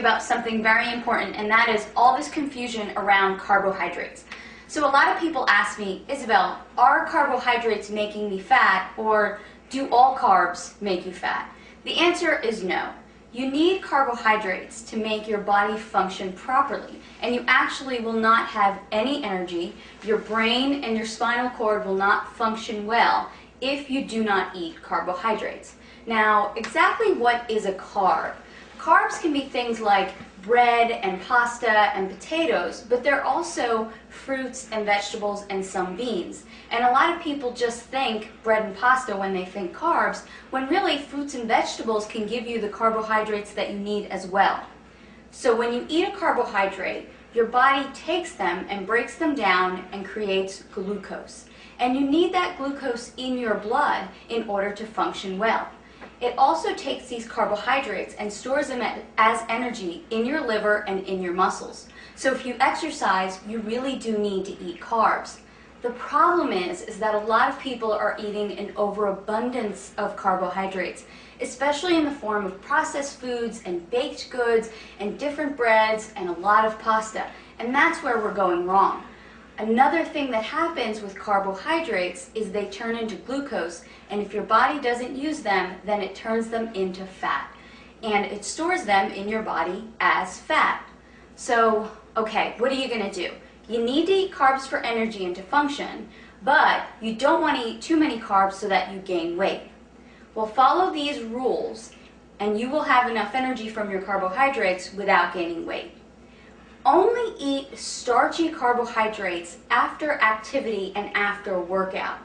about something very important, and that is all this confusion around carbohydrates. So a lot of people ask me, Isabel, are carbohydrates making me fat, or do all carbs make you fat? The answer is no. You need carbohydrates to make your body function properly, and you actually will not have any energy. Your brain and your spinal cord will not function well if you do not eat carbohydrates. Now, exactly what is a carb? Carbs can be things like bread and pasta and potatoes, but they're also fruits and vegetables and some beans. And a lot of people just think bread and pasta when they think carbs, when really fruits and vegetables can give you the carbohydrates that you need as well. So when you eat a carbohydrate, your body takes them and breaks them down and creates glucose. And you need that glucose in your blood in order to function well. It also takes these carbohydrates and stores them as energy in your liver and in your muscles. So if you exercise, you really do need to eat carbs. The problem is that a lot of people are eating an overabundance of carbohydrates, especially in the form of processed foods and baked goods and different breads and a lot of pasta. And that's where we're going wrong. Another thing that happens with carbohydrates is they turn into glucose, and if your body doesn't use them, then it turns them into fat. And it stores them in your body as fat. So, okay, what are you going to do? You need to eat carbs for energy and to function, but you don't want to eat too many carbs so that you gain weight. Well, follow these rules, and you will have enough energy from your carbohydrates without gaining weight. Only eat starchy carbohydrates after activity and after a workout.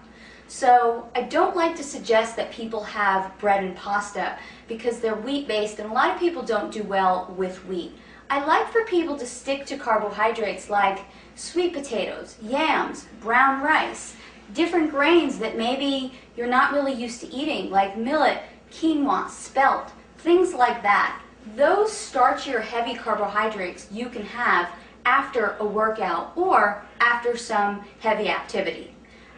So I don't like to suggest that people have bread and pasta because they're wheat-based, and a lot of people don't do well with wheat. I like for people to stick to carbohydrates like sweet potatoes, yams, brown rice, different grains that maybe you're not really used to eating, like millet, quinoa, spelt, things like that. Those starchy or heavy carbohydrates you can have after a workout or after some heavy activity.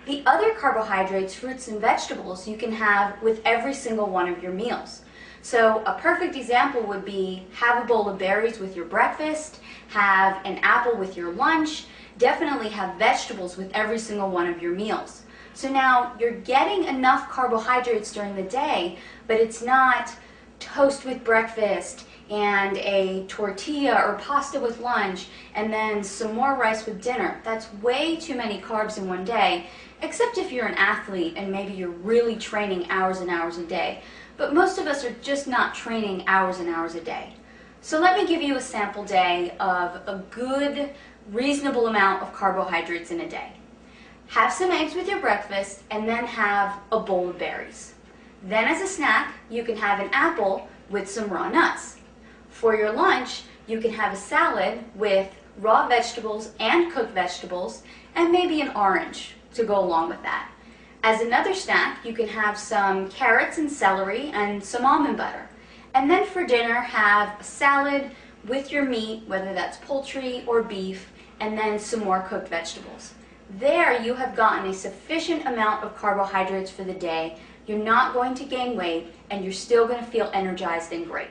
The other carbohydrates, fruits and vegetables, you can have with every single one of your meals. So a perfect example would be have a bowl of berries with your breakfast, have an apple with your lunch, definitely have vegetables with every single one of your meals. So now you're getting enough carbohydrates during the day, but it's not toast with breakfast and a tortilla or pasta with lunch and then some more rice with dinner. That's way too many carbs in one day, except if you're an athlete and maybe you're really training hours and hours a day. But most of us are just not training hours and hours a day. So let me give you a sample day of a good, reasonable amount of carbohydrates in a day. Have some eggs with your breakfast and then have a bowl of berries. Then as a snack, you can have an apple with some raw nuts. For your lunch, you can have a salad with raw vegetables and cooked vegetables and maybe an orange to go along with that. As another snack, you can have some carrots and celery and some almond butter. And then for dinner, have a salad with your meat, whether that's poultry or beef, and then some more cooked vegetables. There you have gotten a sufficient amount of carbohydrates for the day. You're not going to gain weight, and you're still going to feel energized and great.